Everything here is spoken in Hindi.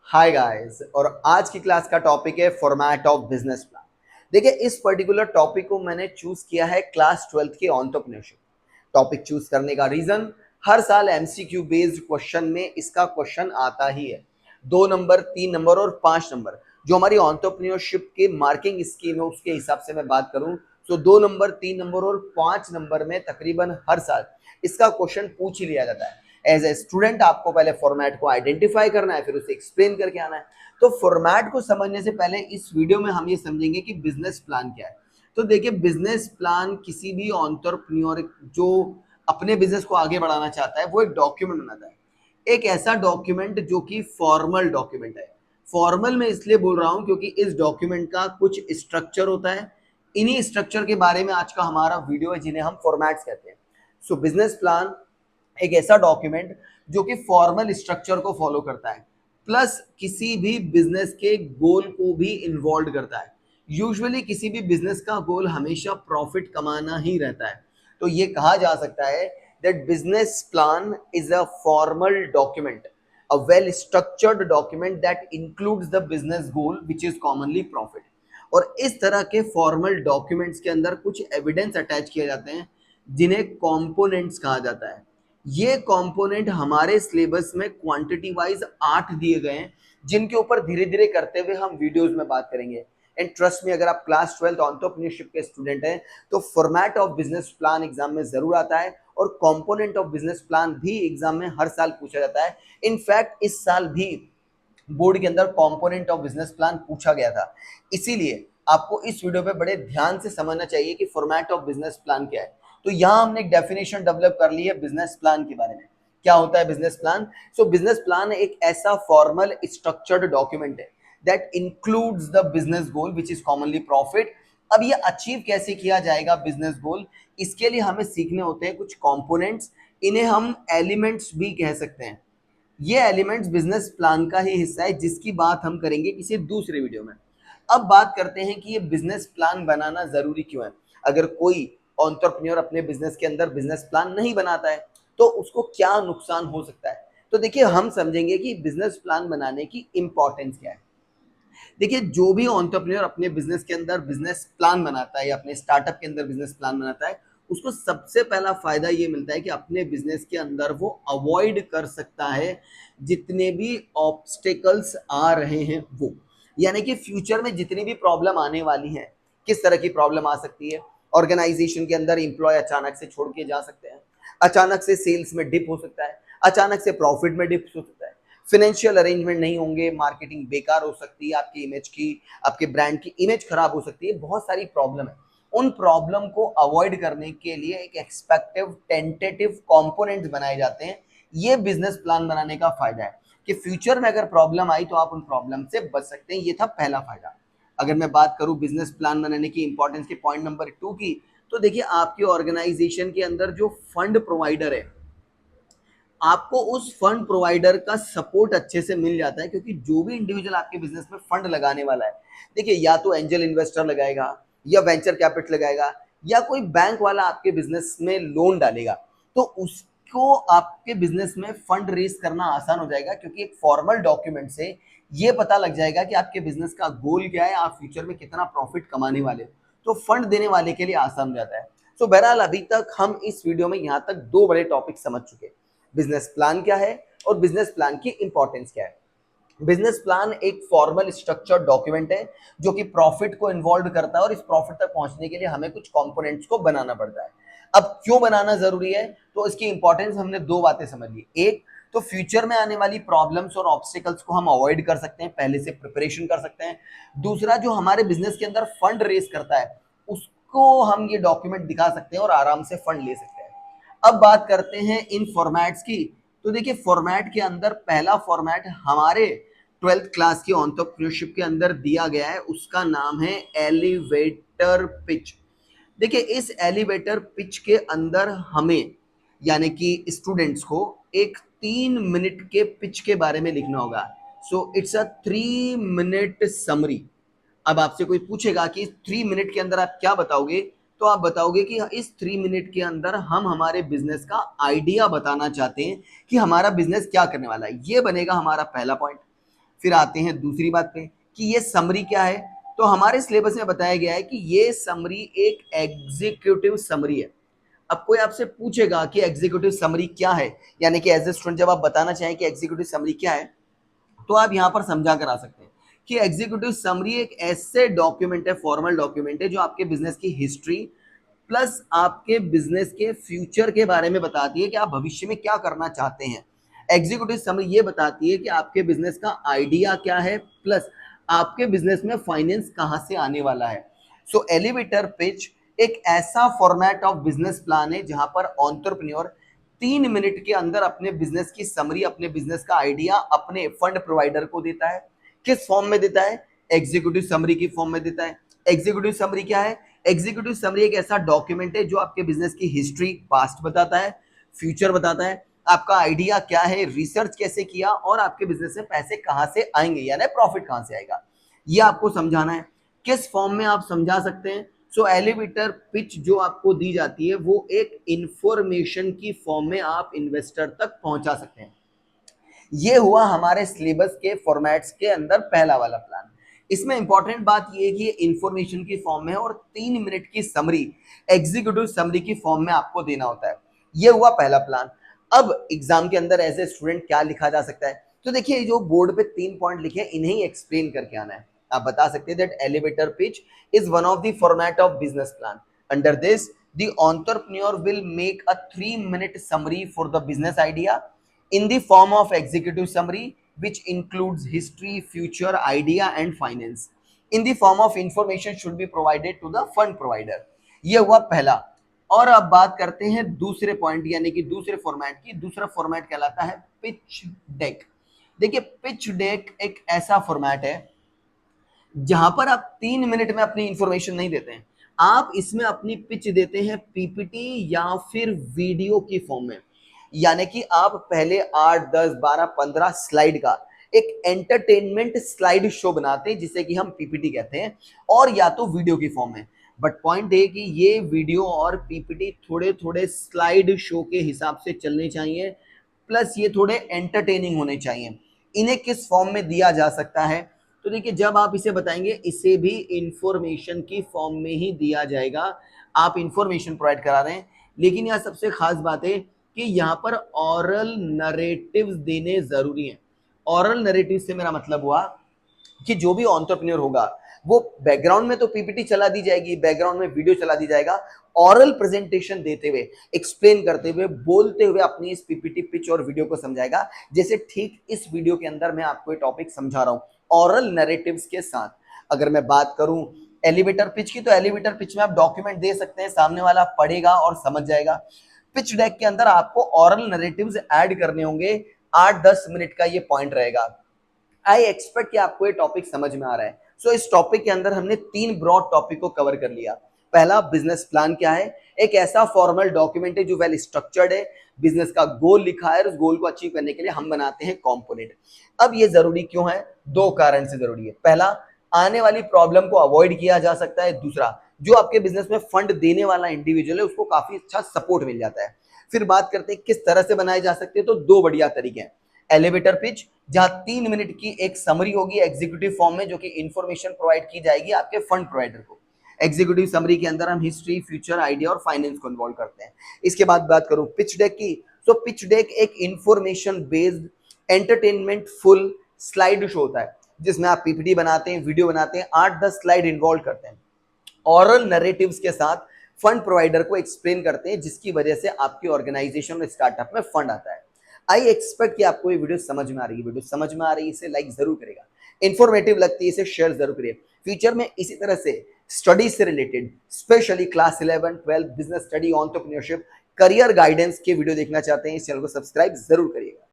Hi guys. और आज की क्लास का टॉपिक है फॉर्मेट ऑफ बिजनेस प्लान। देखिए, इस पर्टिकुलर टॉपिक को मैंने चूज किया है क्लास 12th के एंटरप्रेन्योरशिप। टॉपिक चूज करने का रीजन, हर साल एमसीक्यू बेस्ड क्वेश्चन में इसका क्वेश्चन आता ही है। 2 नंबर, 3 नंबर और 5 नंबर जो हमारी एंटरप्रेन्योरशिप के मार्किंग स्कीम है उसके हिसाब से मैं बात करूं तो 2 नंबर, 3 नंबर और 5 नंबर में तकरीबन हर साल इसका क्वेश्चन पूछ ही लिया जाता है। एज ए स्टूडेंट आपको पहले फॉर्मेट को आइडेंटिफाई करना है, फिर उसे एक्सप्लेन करके आना है। तो फॉर्मेट को समझने से पहले इस वीडियो में हम ये समझेंगे कि बिजनेस प्लान क्या है। तो देखिए, बिजनेस प्लान किसी भी एंटरप्रेन्योर जो अपने बिजनेस को आगे बढ़ाना चाहता है वो एक डॉक्यूमेंट बनाता है। एक ऐसा डॉक्यूमेंट जो कि फॉर्मल डॉक्यूमेंट है। फॉर्मल में इसलिए बोल रहा हूं क्योंकि इस डॉक्यूमेंट का कुछ स्ट्रक्चर होता है। इन्हीं स्ट्रक्चर के बारे में आज का हमारा वीडियो है, जिन्हें हम फॉर्मेट्स कहते हैं। सो बिजनेस प्लान एक ऐसा डॉक्यूमेंट जो कि फॉर्मल स्ट्रक्चर को फॉलो करता है, प्लस किसी भी बिजनेस के गोल को भी इन्वॉल्व करता है। यूजुअली किसी भी बिजनेस का गोल हमेशा प्रॉफिट कमाना ही रहता है। तो ये कहा जा सकता है that business plan is a formal document, a well structured document that includes the business goal which is commonly profit. और इस तरह के फॉर्मल डॉक्यूमेंट्स के अंदर कुछ एविडेंस अटैच किए जाते हैं जिन्हें कंपोनेंट्स कहा जाता है। ये कंपोनेंट हमारे सिलेबस में क्वांटिटी वाइज 8 दिए गए हैं, जिनके ऊपर धीरे धीरे करते हुए हम वीडियोस में बात करेंगे। एंड ट्रस्ट में, अगर आप क्लास 12 एंटरप्रेन्योरशिप के स्टूडेंट हैं तो format of business plan exam में जरूर आता है, और कंपोनेंट ऑफ बिजनेस प्लान भी एग्जाम में हर साल पूछा जाता है। इनफैक्ट इस साल भी बोर्ड के अंदर कंपोनेंट ऑफ बिजनेस प्लान पूछा गया था। इसीलिए आपको इस वीडियो पे बड़े ध्यान से समझना चाहिए कि फॉर्मेट ऑफ बिजनेस प्लान क्या है। तो यहां हमने एक डेफिनेशन डेवलप कर ली है बिजनेस प्लान के बारे में। क्या होता है बिजनेस प्लान? सो बिजनेस प्लान एक ऐसा फॉर्मल स्ट्रक्चर्ड डॉक्यूमेंट है that includes the business goal which is commonly profit. अब ये अचीव कैसे किया जाएगा बिजनेस गोल, इसके लिए हमें सीखने होते हैं कुछ कंपोनेंट्स। इन्हें हम एलिमेंट्स भी कह सकते हैं। ये एलिमेंट्स बिजनेस प्लान का ही हिस्सा है, जिसकी बात हम करेंगे किसी दूसरे वीडियो में। अब बात करते हैं कि ये बिजनेस प्लान बनाना जरूरी क्यों है। अगर कोई एंटरप्रेन्योर अपने बिजनेस के अंदर बिजनेस प्लान नहीं बनाता है तो उसको क्या नुकसान हो सकता है। तो देखिए, हम समझेंगे कि बिजनेस प्लान बनाने की इंपॉर्टेंस क्या है। देखिए, जो भी एंटरप्रेन्योर अपने बिजनेस के अंदर बिजनेस प्लान बनाता है या अपने स्टार्टअप के अंदर बिजनेस प्लान बनाता है, उसको सबसे पहला फायदा ये मिलता है कि अपने बिजनेस के अंदर वो अवॉइड कर सकता है जितने भी ऑब्स्टेकल्स आ रहे हैं वो। यानी कि फ्यूचर में जितनी भी प्रॉब्लम आने वाली है, किस तरह की प्रॉब्लम आ सकती है। ऑर्गेनाइजेशन के अंदर इंप्लॉय अचानक से छोड़ के जा सकते हैं, अचानक से सेल्स में डिप हो सकता है, अचानक से प्रॉफिट में डिप हो सकता है, फाइनेंशियल अरेंजमेंट नहीं होंगे, मार्केटिंग बेकार हो सकती है, आपकी इमेज की, आपके ब्रांड की इमेज खराब हो सकती है। बहुत सारी प्रॉब्लम है। उन प्रॉब्लम को अवॉइड करने के लिए एक एक्सपेक्टिव टेंटेटिव कंपोनेंट्स बनाए जाते हैं। ये बिजनेस प्लान बनाने का फायदा है कि फ्यूचर में अगर प्रॉब्लम आई तो आप उन प्रॉब्लम से बच सकते हैं। ये था पहला फायदा। अगर मैं बात करूं बिजनेस प्लान बनाने की इंपॉर्टेंस के पॉइंट नंबर 2 की, तो देखिए, आपके ऑर्गेनाइजेशन के अंदर जो फंड प्रोवाइडर है, आपको उस फंड प्रोवाइडर का सपोर्ट अच्छे से मिल जाता है। क्योंकि जो भी इंडिविजुअल आपके बिजनेस में फंड लगाने वाला है, देखिए, या तो एंजल इन्वेस्टर लगाएगा, या वेंचर कैपिटल लगाएगा, या कोई बैंक वाला आपके बिजनेस में लोन डालेगा, तो उसको आपके बिजनेस में फंड रेज करना आसान हो जाएगा। क्योंकि एक फॉर्मल डॉक्यूमेंट से ये पता लग जाएगा कि आपके बिजनेस का गोल क्या है, आप फ्यूचर में कितना प्रॉफिट कमाने वाले हो। तो फंड देने वाले के लिए आसान हो जाता है। तो बहरहाल, अभी तक हम इस वीडियो में यहाँ तक 2 बड़े टॉपिक समझ चुके हैं। बिजनेस प्लान क्या है और बिजनेस प्लान की इंपॉर्टेंस क्या है। बिजनेस प्लान एक फॉर्मल स्ट्रक्चर्ड डॉक्यूमेंट है जो कि प्रॉफिट को इन्वॉल्व करता है, और इस प्रॉफिट तक पहुंचने के लिए हमें कुछ कंपोनेंट्स को बनाना पड़ता है। अब क्यों बनाना जरूरी है, तो इसकी इंपॉर्टेंस हमने 2 बातें समझ ली। एक, तो फ्यूचर में आने वाली प्रॉब्लम्स और ऑब्स्टिकल्स को हम अवॉइड कर सकते हैं, पहले से प्रिपरेशन कर सकते हैं। दूसरा, जो हमारे बिजनेस के अंदर फंड रेज करता है उसको हम ये डॉक्यूमेंट दिखा सकते हैं और आराम से फंड ले सकते हैं। अब बात करते हैं इन फॉर्मेट्स की। तो देखिए, फॉर्मेट के अंदर पहला फॉर्मेट हमारे 12th क्लास की एंटरप्रेन्योरशिप के अंदर दिया गया है, उसका नाम है एलिवेटर पिच। देखिए, इस एलिवेटर पिच के अंदर हमें, यानी कि स्टूडेंट्स को, एक 3 मिनट के पिच के बारे में लिखना होगा। So it's a 3 minute summary. अब आपसे कोई पूछेगा कि इस 3 मिनट के अंदर आप क्या बताओगे, तो आप बताओगे कि इस 3 मिनट के अंदर हम हमारे बिजनेस का आइडिया बताना चाहते हैं कि हमारा बिजनेस क्या करने वाला है। ये बनेगा हमारा पहला पॉइंट। फिर आते हैं दूसरी बात पे कि ये समरी क्या है। तो हमारे सिलेबस में बताया गया है कि ये समरी एक एग्जीक्यूटिव समरी है। अब कोई आपसे पूछेगा कि एग्जीक्यूटिव समरी क्या है, यानी कि एज ए स्टूडेंट जब आप बताना चाहें कि एग्जीक्यूटिव समरी क्या है, तो आप यहां पर समझा कर आ सकते हैं कि एग्जीक्यूटिव समरी एक ऐसे डॉक्यूमेंट है, फॉर्मल डॉक्यूमेंट है, जो आपके बिजनेस की हिस्ट्री प्लस आपके बिजनेस के फ्यूचर के बारे में बताती है कि आप भविष्य में क्या करना चाहते हैं। एग्जीक्यूटिव समरी ये बताती है कि आपके बिजनेस का आइडिया क्या है, प्लस आपके बिजनेस में फाइनेंस कहां से आने वाला है। सो एलिवेटर पिच एक ऐसा फॉर्मेट ऑफ बिजनेस प्लान है जहां पर एंटरप्रेन्योर 3 मिनट के अंदर अपने बिजनेस की समरी, अपने बिजनेस का आइडिया अपने फंड प्रोवाइडर को देता है। किस फॉर्म में देता है? एग्जीक्यूटिव समरी की फॉर्म में देता है। एग्जीक्यूटिव समरी क्या है? एग्जीक्यूटिव समरी एक ऐसा डॉक्यूमेंट है जो आपके बिजनेस की हिस्ट्री, पास्ट बताता है, फ्यूचर बताता है, आपका आइडिया क्या है, रिसर्च कैसे किया और आपके बिजनेस में पैसे कहां से आएंगे, यानी प्रॉफिट कहां से आएगा, ये आपको समझाना है। किस फॉर्म में आप समझा सकते हैं? सो एलिवेटर पिच जो आपको दी जाती है वो एक इंफॉर्मेशन की फॉर्म में आप इन्वेस्टर तक पहुंचा सकते हैं। ये हुआ हमारे सिलेबस के फॉर्मेट्स के अंदर पहला वाला प्लान। इसमें इंपॉर्टेंट बात ये है कि ये इंफॉर्मेशन की फॉर्म में और 3 मिनट की समरी, एग्जीक्यूटिव समरी की फॉर्म में आपको देना होता है। ये हुआ पहला प्लान। अब एग्जाम के अंदर एज ए स्टूडेंट क्या लिखा जा सकता है? तो देखिए, जो बोर्ड पे 3 पॉइंट लिखे हैं इन्हें एक्सप्लेन करके आना है। आप बता सकते हैं that elevator pitch is one of the format of business plan. Under this the entrepreneur will make a 3 minute summary for the business idea in the form of executive summary, which includes history, future, idea and finance. In the form of information should be provided to the fund provider. ये हुआ पहला। और अब बात करते हैं दूसरे पॉइंट यानी कि दूसरे फॉर्मेट की। दूसरा फॉर्मेट कहलाता है पिच डेक। देखिए, पिच डेक एक ऐसा फॉर्मेट है जहां पर आप 3 मिनट में अपनी इंफॉर्मेशन नहीं देते हैं, आप इसमें अपनी पिच देते हैं पीपीटी या फिर वीडियो की फॉर्म में। यानी कि आप पहले 8, 10, 12, 15 स्लाइड का एक एंटरटेनमेंट स्लाइड शो बनाते हैं जिसे कि हम पीपीटी कहते हैं, और या तो वीडियो की फॉर्म में। बट पॉइंट है कि ये वीडियो और पीपीटी थोड़े थोड़े स्लाइड शो के हिसाब से चलने चाहिए, प्लस ये थोड़े एंटरटेनिंग होने चाहिए। इन्हें किस फॉर्म में दिया जा सकता है? तो देखिए, जब आप इसे बताएंगे इसे भी इंफॉर्मेशन की फॉर्म में ही दिया जाएगा। आप इंफॉर्मेशन प्रोवाइड करा रहे हैं, लेकिन यह सबसे खास बात है कि यहाँ पर ऑरल नरेटिव्स देने जरूरी हैं। ऑरल नरेटिव से मेरा मतलब हुआ कि जो भी एंटरप्रेन्योर होगा वो बैकग्राउंड में तो पीपीटी चला दी जाएगी, बैकग्राउंड में वीडियो चला दी जाएगा, ऑरल प्रेजेंटेशन देते हुए, एक्सप्लेन करते हुए, बोलते हुए अपनी इस पीपीटी पिच और वीडियो को समझाएगा, जैसे ठीक इस वीडियो के अंदर मैं आपको ये टॉपिक समझा रहा हूं ऑरल नरेटिव्स के साथ। अगर मैं बात करूं एलिवेटर पिच की, तो एलिवेटर पिच में आप डॉक्यूमेंट दे सकते हैं, सामने वाला पढ़ेगा और समझ जाएगा। पिच डेक के अंदर आपको ऑरल नरेटिव्स ऐड करने होंगे, 8-10 मिनट का ये पॉइंट रहेगा। आई एक्सपेक्ट कि आपको ये टॉपिक समझ में आ रहा है। सो इस टॉपिक के अंदर हमने 3 ब्रॉड टॉपिक को कवर कर लिया। पहला, बिजनेस प्लान क्या है? एक ऐसा फॉर्मल डॉक्यूमेंट है जो वेल स्ट्रक्चर्ड है, बिजनेस का गोल लिखा है और उस गोल को अचीव करने के लिए हम बनाते हैं कंपोनेंट। अब ये जरूरी क्यों है? 2 कारण से जरूरी है। पहला, आने वाली प्रॉब्लम को अवॉइड किया जा सकता है। दूसरा, जो आपके बिजनेस में फंड देने वाला इंडिविजुअल है उसको काफी अच्छा सपोर्ट मिल जाता है। फिर बात करते हैं किस तरह से बनाए जा सकते हैं, तो 2 बढ़िया तरीके हैं। एलिवेटर पिच, जहां 3 मिनट की एक समरी होगी एग्जीक्यूटिव फॉर्म में, जो कि इंफॉर्मेशन प्रोवाइड की जाएगी आपके फंड प्रोवाइडर को। एग्जीक्यूटिव समरी के अंदर हम हिस्ट्री, फ्यूचर, आइडिया और फाइनेंस को इन्वॉल्व करते हैं। इसके बाद बात करूं पिच डेक की, तो पिच डेक एक information based entertainment full slide show होता है जिसमें आप पीपीटी बनाते हैं, वीडियो बनाते हैं, 8-10 स्लाइड इन्वॉल्व करते हैं, ऑरल नरेटिव्स के साथ फंड प्रोवाइडर को एक्सप्लेन करते हैं, जिसकी वजह से आपकी ऑर्गेनाइजेशन और स्टार्टअप में फंड आता है। आई एक्सपेक्ट कि आपको ये वीडियो समझ में आ रही है। वीडियो समझ में आ रही है इसे लाइक जरूर करेगा, इन्फॉर्मेटिव लगती है इसे शेयर जरूर करिए। फ्यूचर में इसी तरह से स्टडी से related, specially class 11, 12 business study, entrepreneurship, career guidance के वीडियो देखना चाहते हैं, इस चैनल को सब्सक्राइब जरूर करिएगा।